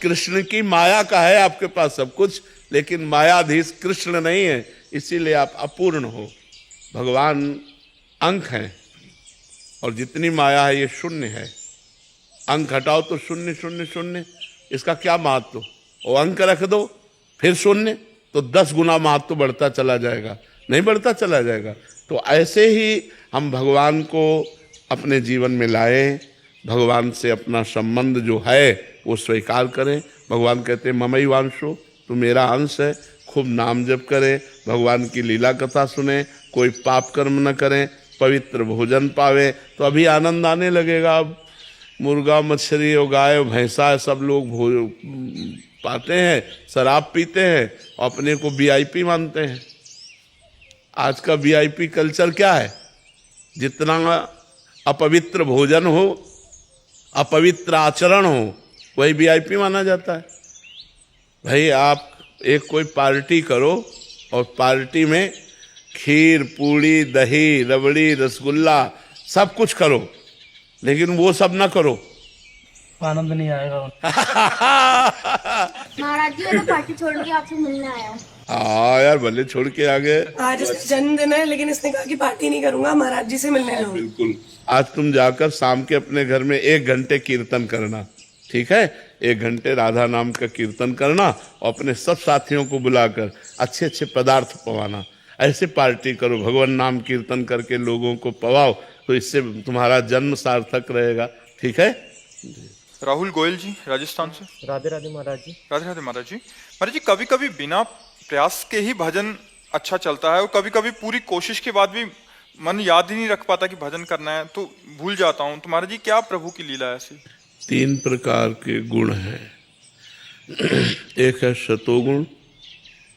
कृष्ण की माया का है आपके पास सब कुछ, लेकिन मायाधीश कृष्ण नहीं है, इसीलिए आप अपूर्ण हो। भगवान अंक हैं और जितनी माया है ये शून्य है। अंक हटाओ तो शून्य शून्य शून्य, इसका क्या महत्व? वो अंक रख दो फिर शून्य, तो 10 गुना महत्व बढ़ता चला जाएगा, नहीं बढ़ता चला जाएगा। तो ऐसे ही हम भगवान को अपने जीवन में लाए, भगवान से अपना संबंध जो है वो स्वीकार करें। भगवान कहते हैं ममई वांशो, तू मेरा अंश है। खूब नाम जप करें, भगवान की लीला कथा सुने, कोई पाप कर्म न करें, पवित्र भोजन पावे, तो अभी आनंद आने लगेगा। अब मुर्गा मछली और गाय और भैंसा सब लोग पाते हैं, शराब पीते हैं और अपने को वीआईपी मानते हैं। आज का वीआईपी कल्चर क्या है? जितना अपवित्र भोजन हो, अपवित्र आचरण हो, वही वीआईपी माना जाता है। भाई आप एक कोई पार्टी करो और पार्टी में खीर पूड़ी दही रबड़ी रसगुल्ला सब कुछ करो, लेकिन वो सब ना करो, आनंद नहीं आएगा। महाराज जी मैं पार्टी छोड़ के आपसे मिलने आया हूँ। हाँ यार, भले छोड़ के आ गए। आज इसका जन्मदिन है, लेकिन इसने कहा कि पार्टी नहीं करूंगा, महाराज जी से मिलने जाऊंगा। बिल्कुल, आज तुम जाकर शाम के अपने घर में 1 घंटे कीर्तन करना, ठीक है? 1 घंटे राधा नाम का कीर्तन करना और अपने सब साथियों को बुलाकर अच्छे अच्छे पदार्थ पवाना। ऐसे पार्टी करो, भगवान नाम कीर्तन करके लोगों को पवाओ, तो इससे तुम्हारा जन्म सार्थक रहेगा, ठीक है? राहुल गोयल जी राजस्थान से। राधे राधे महाराज जी। राधे राधे महाराज जी। महाराज जी, कभी कभी बिना प्रयास के ही भजन अच्छा चलता है और कभी कभी पूरी कोशिश के बाद भी मन याद ही नहीं रख पाता कि भजन करना है, तो भूल जाता हूँ। तो महाराज जी, क्या प्रभु की लीला है ऐसी? 3 प्रकार के गुण हैं। एक है सतोगुण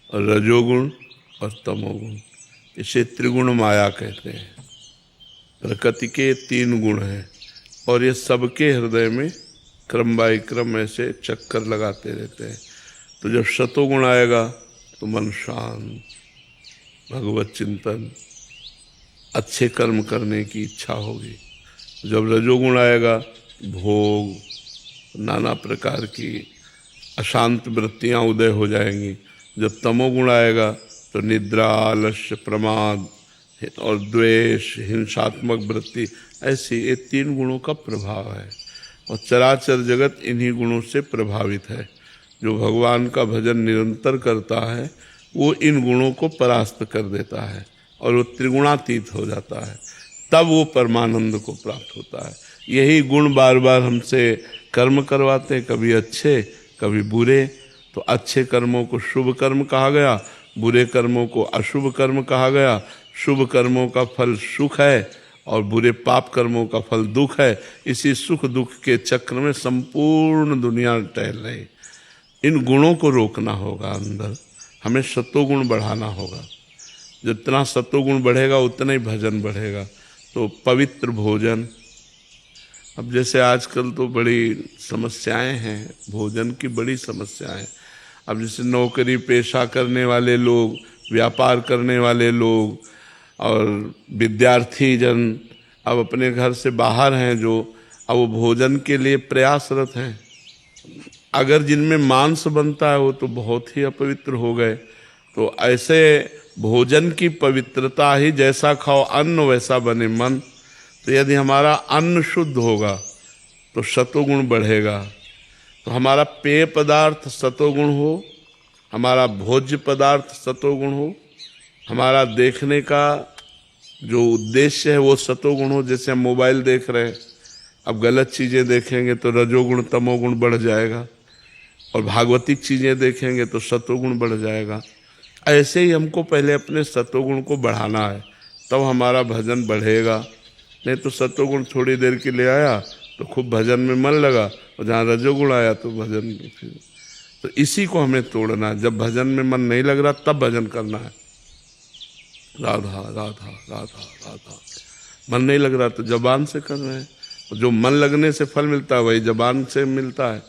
और रजोगुण और तमोगुण, इसे त्रिगुण माया कहते हैं। प्रकृति के 3 गुण हैं और ये सबके हृदय में क्रम बाई क्रम ऐसे चक्कर लगाते रहते हैं। तो जब सतोगुण आएगा तो मन शांत, भगवत चिंतन, अच्छे कर्म करने की इच्छा होगी। जब रजोगुण आएगा, भोग, नाना प्रकार की अशांत वृत्तियां उदय हो जाएंगी। जब तमोगुण आएगा तो निद्रा, आलस्य, प्रमाद और द्वेष, हिंसात्मक वृत्ति, ऐसी ये 3 गुणों का प्रभाव है। और चराचर जगत इन्हीं गुणों से प्रभावित है। जो भगवान का भजन निरंतर करता है वो इन गुणों को परास्त कर देता है और वो त्रिगुणातीत हो जाता है, तब वो परमानंद को प्राप्त होता है। यही गुण बार बार हमसे कर्म करवाते हैं, कभी अच्छे कभी बुरे। तो अच्छे कर्मों को शुभ कर्म कहा गया, बुरे कर्मों को अशुभ कर्म कहा गया। शुभ कर्मों का फल सुख है और बुरे पाप कर्मों का फल दुख है। इसी सुख दुख के चक्र में संपूर्ण दुनिया टहल रही। इन गुणों को रोकना होगा, अंदर हमें सतोगुण बढ़ाना होगा। जितना सतोगुण बढ़ेगा उतना ही भजन बढ़ेगा। तो पवित्र भोजन, अब जैसे आजकल तो बड़ी समस्याएं हैं, भोजन की बड़ी समस्याएं। अब जैसे नौकरी पेशा करने वाले लोग, व्यापार करने वाले लोग और विद्यार्थी जन अब अपने घर से बाहर हैं, जो अब वो भोजन के लिए प्रयासरत हैं। अगर जिनमें मांस बनता है वो तो बहुत ही अपवित्र हो गए। तो ऐसे भोजन की पवित्रता ही, जैसा खाओ अन्न वैसा बने मन। तो यदि हमारा अन्न शुद्ध होगा तो सतोगुण बढ़ेगा। तो हमारा पेय पदार्थ सतोगुण हो, हमारा भोज्य पदार्थ सतोगुण हो, हमारा देखने का जो उद्देश्य है वो सतोगुण हो। जैसे हम मोबाइल देख रहे हैं, अब गलत चीज़ें देखेंगे तो रजोगुण तमोगुण बढ़ जाएगा, और भागवतिक चीज़ें देखेंगे तो सतोगुण बढ़ जाएगा। ऐसे ही हमको पहले अपने सतोगुण को बढ़ाना है, तब हमारा भजन बढ़ेगा। नहीं तो सतोगुण थोड़ी देर के लिए आया तो खूब भजन में मन लगा, और जहाँ रजोगुण आया तो भजन फिर। तो इसी को हमें तोड़ना है। जब भजन में मन नहीं लग रहा तब भजन करना है। राधा राधा राधा राधा, मन नहीं लग रहा तो जबान से कर रहे हैं। जो मन लगने से फल मिलता है वही जबान से मिलता है।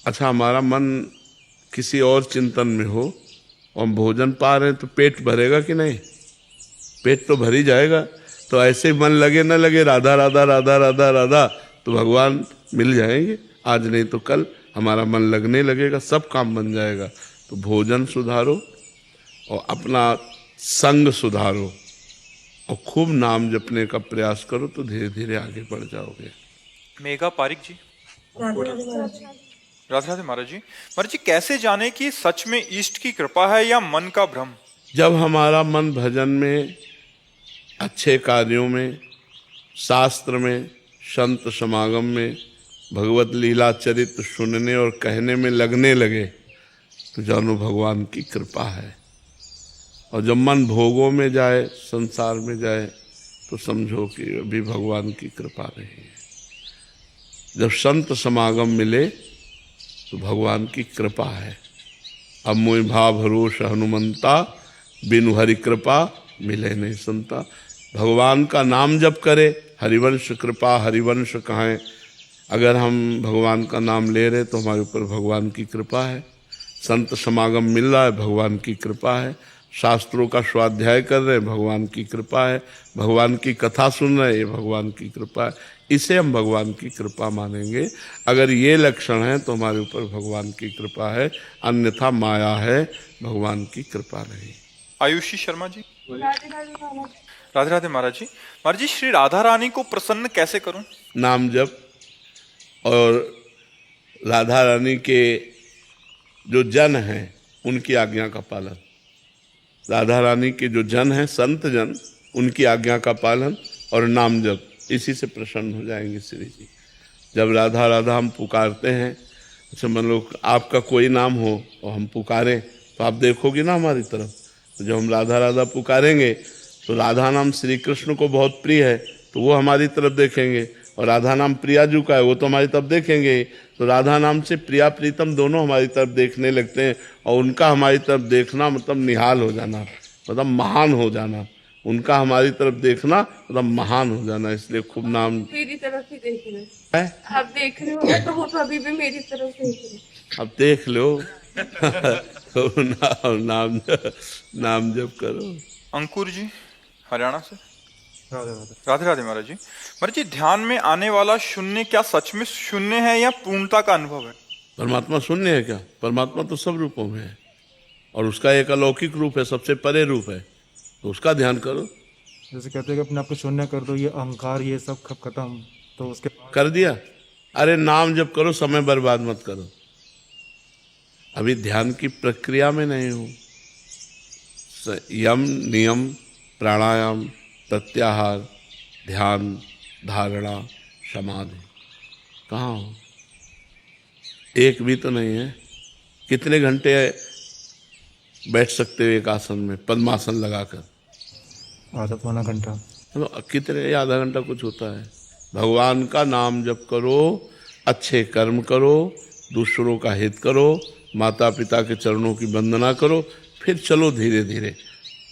अच्छा, हमारा मन किसी और चिंतन में हो और हम भोजन पा रहे हैं तो पेट भरेगा कि नहीं? पेट तो भर ही जाएगा। तो ऐसे मन लगे न लगे, राधा राधा राधा राधा राधा, तो भगवान मिल जाएंगे, आज नहीं तो कल। हमारा मन लगने लगेगा, सब काम बन जाएगा। तो भोजन सुधारो और अपना संग सुधारो और खूब नाम जपने का प्रयास करो, तो धीरे धीरे आगे बढ़ जाओगे। मेघा पारिक जी। राधे राधे महाराज जी। राधे राधे महाराज जी। महाराज जी, कैसे जाने कि सच में ईष्ट की कृपा है या मन का भ्रम? जब हमारा मन भजन में, अच्छे कार्यों में, शास्त्र में, संत समागम में, भगवत लीला चरित्र सुनने और कहने में लगने लगे, तो जानो भगवान की कृपा है। और जब मन भोगों में जाए, संसार में जाए, तो समझो कि अभी भगवान की कृपा नहीं है। जब संत समागम मिले तो भगवान की कृपा है। अब मोहि भाव भरोस हनुमंता, बिनु हरि कृपा मिले नहीं संता। भगवान का नाम जप करे, हरिवंश कृपा हरिवंश कहें। अगर हम भगवान का नाम ले रहे तो हमारे ऊपर भगवान की कृपा है। संत समागम मिल रहा है, भगवान की कृपा है। शास्त्रों का स्वाध्याय कर रहे हैं, भगवान की कृपा है। भगवान की कथा सुन रहे हैं, ये भगवान की कृपा है। इसे हम भगवान की कृपा मानेंगे। अगर ये लक्षण है तो हमारे ऊपर भगवान की कृपा है, अन्यथा माया है, भगवान की कृपा नहीं। आयुषी शर्मा जी। राधे राधे महाराज जी। महाराज जी, श्री राधा रानी को प्रसन्न कैसे करूं? नाम जप और राधा रानी के जो जन हैं उनकी आज्ञा का पालन। राधा रानी के जो जन हैं, संत जन, उनकी आज्ञा का पालन और नाम जप, इसी से प्रसन्न हो जाएंगे श्री जी। जब राधा राधा हम पुकारते हैं, अच्छा मान लो आपका कोई नाम हो और हम पुकारें तो आप देखोगे ना हमारी तरफ। तो जब हम राधा राधा पुकारेंगे तो राधा नाम श्री कृष्ण को बहुत प्रिय है, तो वो हमारी तरफ देखेंगे। और राधा नाम प्रिया जी का है, वो तो हमारी तरफ देखेंगे। तो राधा नाम से प्रिया प्रीतम दोनों हमारी तरफ देखने लगते हैं। और उनका हमारी तरफ देखना मतलब निहाल हो जाना, मतलब महान हो जाना। उनका हमारी तरफ देखना मतलब महान हो जाना। इसलिए खूब नाम। मेरी तरफ ही देख रहे हैं, आप देख रहे हो तो वो तो अभी भी मेरी तरफ देख रहे हैं। अब देख लो। तो नाम जप करो। अंकुर जी, हरियाणा से। राधे राधे। राधे राधे महाराज जी। महाराज जी, ध्यान में आने वाला शून्य क्या सच में शून्य है या पूर्णता का अनुभव है? परमात्मा शून्य है क्या? परमात्मा तो सब रूपों में है और उसका एक अलौकिक रूप है, सबसे परे रूप है, तो उसका ध्यान करो। जैसे कहते हैं कि अपने आप को शून्य कर दो, ये अहंकार ये सब खत्म, तो उसके कर दिया। अरे नाम जप करो, समय बर्बाद मत करो। अभी ध्यान की प्रक्रिया में नहीं हूँ। यम नियम प्राणायाम प्रत्याहार ध्यान धारणा समाधि कहाँ हो? एक भी तो नहीं है। कितने घंटे बैठ सकते हो एक आसन में, पद्मासन लगाकर? आधा पौना घंटा। चलो कितने, आधा घंटा कुछ होता है। भगवान का नाम जप करो, अच्छे कर्म करो, दूसरों का हित करो, माता पिता के चरणों की वंदना करो, फिर चलो धीरे धीरे।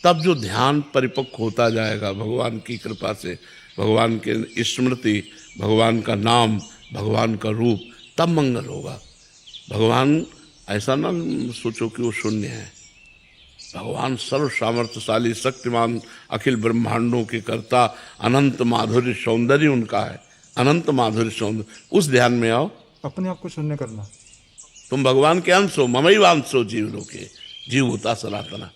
तब जो ध्यान परिपक्व होता जाएगा भगवान की कृपा से, भगवान के स्मृति, भगवान का नाम, भगवान का रूप, तब मंगल होगा। भगवान ऐसा ना सोचो कि वो शून्य है। भगवान सर्व सामर्थ्यशाली, शक्तिमान, अखिल ब्रह्मांडों के कर्ता, अनंत माधुर्य सौंदर्य उनका है, अनंत माधुर्य सौंदर्य। उस ध्यान में आओ। अपने आप को शून्य करना। तुम भगवान के अंश हो, ममैवांशो जीव लोके, जीव होता सनातना।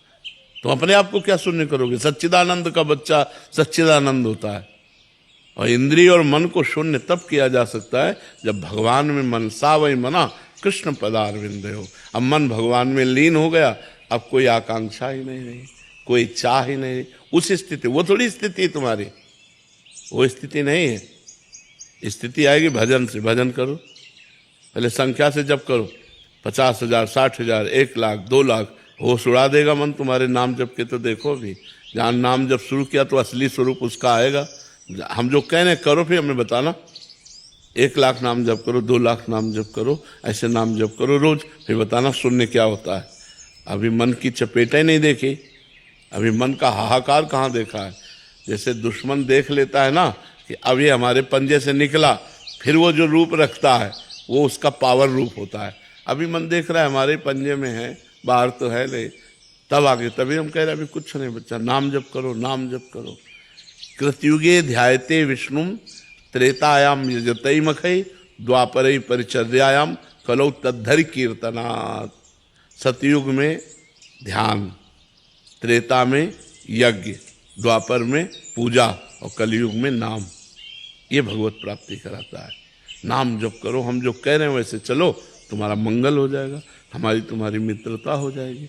तुम अपने आप को क्या शून्य करोगे? सच्चिदानंद का बच्चा सच्चिदानंद होता है। और इंद्रिय और मन को शून्य तब किया जा सकता है जब भगवान में मन, सा वही मना कृष्ण पदारविंद हो। अब मन भगवान में लीन हो गया, अब कोई आकांक्षा ही नहीं, कोई चाह ही नहीं। उस स्थिति, वो थोड़ी स्थिति है तुम्हारी, वो स्थिति नहीं है। स्थिति आएगी भजन से। भजन करो, पहले संख्या से जप करो, 50,000 60,000 1 लाख 2 लाख, होश उड़ा देगा मन तुम्हारे नाम जप के। तो देखो भी, जहाँ नाम जप शुरू किया तो असली स्वरूप उसका आएगा। हम जो कह रहे करो, फिर हमें बताना। 1 लाख नाम जप करो, 2 लाख नाम जप करो, ऐसे नाम जप करो रोज, फिर बताना शून्य क्या होता है। अभी मन की चपेटें नहीं देखी, अभी मन का हाहाकार कहाँ देखा है। जैसे दुश्मन देख लेता है ना कि अब ये हमारे पंजे से निकला, फिर वो जो रूप रखता है वो उसका पावर रूप होता है। अभी मन देख रहा है हमारे पंजे में है, बाहर तो है नहीं। तब आगे, तभी हम कह रहे हैं अभी कुछ नहीं बच्चा, नाम जप करो, नाम जप करो। कृतयुगे ध्यायते विष्णुम त्रेतायाम यजतई मखई द्वापरई परिचर्यायाम कलौ तद्धरि कीर्तनात्। सतयुग में ध्यान, त्रेता में यज्ञ, द्वापर में पूजा और कलयुग में नाम। ये भगवत प्राप्ति कराता है। नाम जप करो, हम जो कह रहे हैं वैसे चलो, तुम्हारा मंगल हो जाएगा, हमारी तुम्हारी मित्रता हो जाएगी।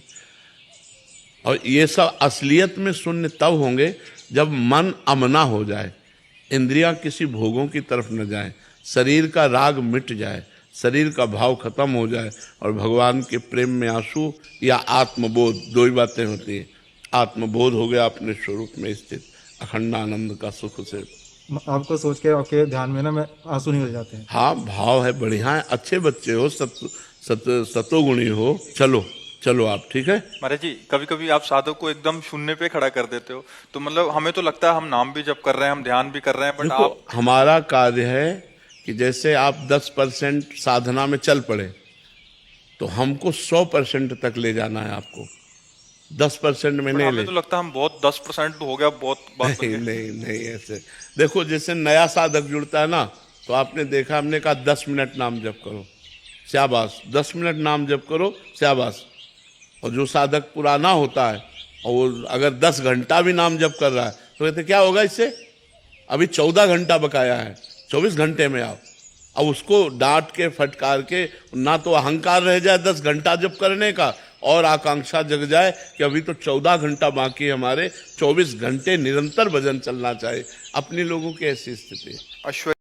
और ये सब असलियत में शून्य तब होंगे जब मन अमना हो जाए, इंद्रियां किसी भोगों की तरफ न जाए, शरीर का राग मिट जाए, शरीर का भाव खत्म हो जाए और भगवान के प्रेम में आंसू या आत्मबोध, दो ही बातें होती हैं। आत्मबोध हो गया अपने स्वरूप में स्थित, अखंड आनंद का सुख से। आपको सोच के आपके ध्यान में ना मैं आंसू निकल जाते हैं। हाँ, भाव है, बढ़िया है, अच्छे बच्चे हो, सतोगुणी हो। चलो चलो आप, ठीक है। महाराज जी, कभी कभी आप साधक को एकदम शून्य पे खड़ा कर देते हो, तो मतलब हमें तो लगता है हम नाम भी जप कर रहे हैं, हम ध्यान भी कर रहे हैं, बट देखो, आप हमारा कार्य है कि जैसे आप 10% साधना में चल पड़े तो हमको 100% तक ले जाना है। आपको 10% में बट नहीं हमें ले। तो लगता है हम बहुत 10% हो गया, बहुत बात बन नहीं गई। नहीं नहीं, ऐसे देखो, जैसे नया साधक जुड़ता है ना, तो आपने देखा, हमने कहा 10 मिनट नाम जप करो, शाबाश, 10 मिनट नाम जप करो, शाबाश। और जो साधक पुराना होता है और वो अगर 10 घंटा भी नाम जप कर रहा है तो कहते क्या होगा इससे, अभी 14 घंटा बकाया है, 24 घंटे में आओ। अब उसको डांट के फटकार के ना तो अहंकार रह जाए 10 घंटा जप करने का, और आकांक्षा जग जाए कि अभी तो 14 घंटा बाकी है हमारे, 24 घंटे निरंतर भजन चलना चाहिए। अपने लोगों की ऐसी स्थिति है। अश्व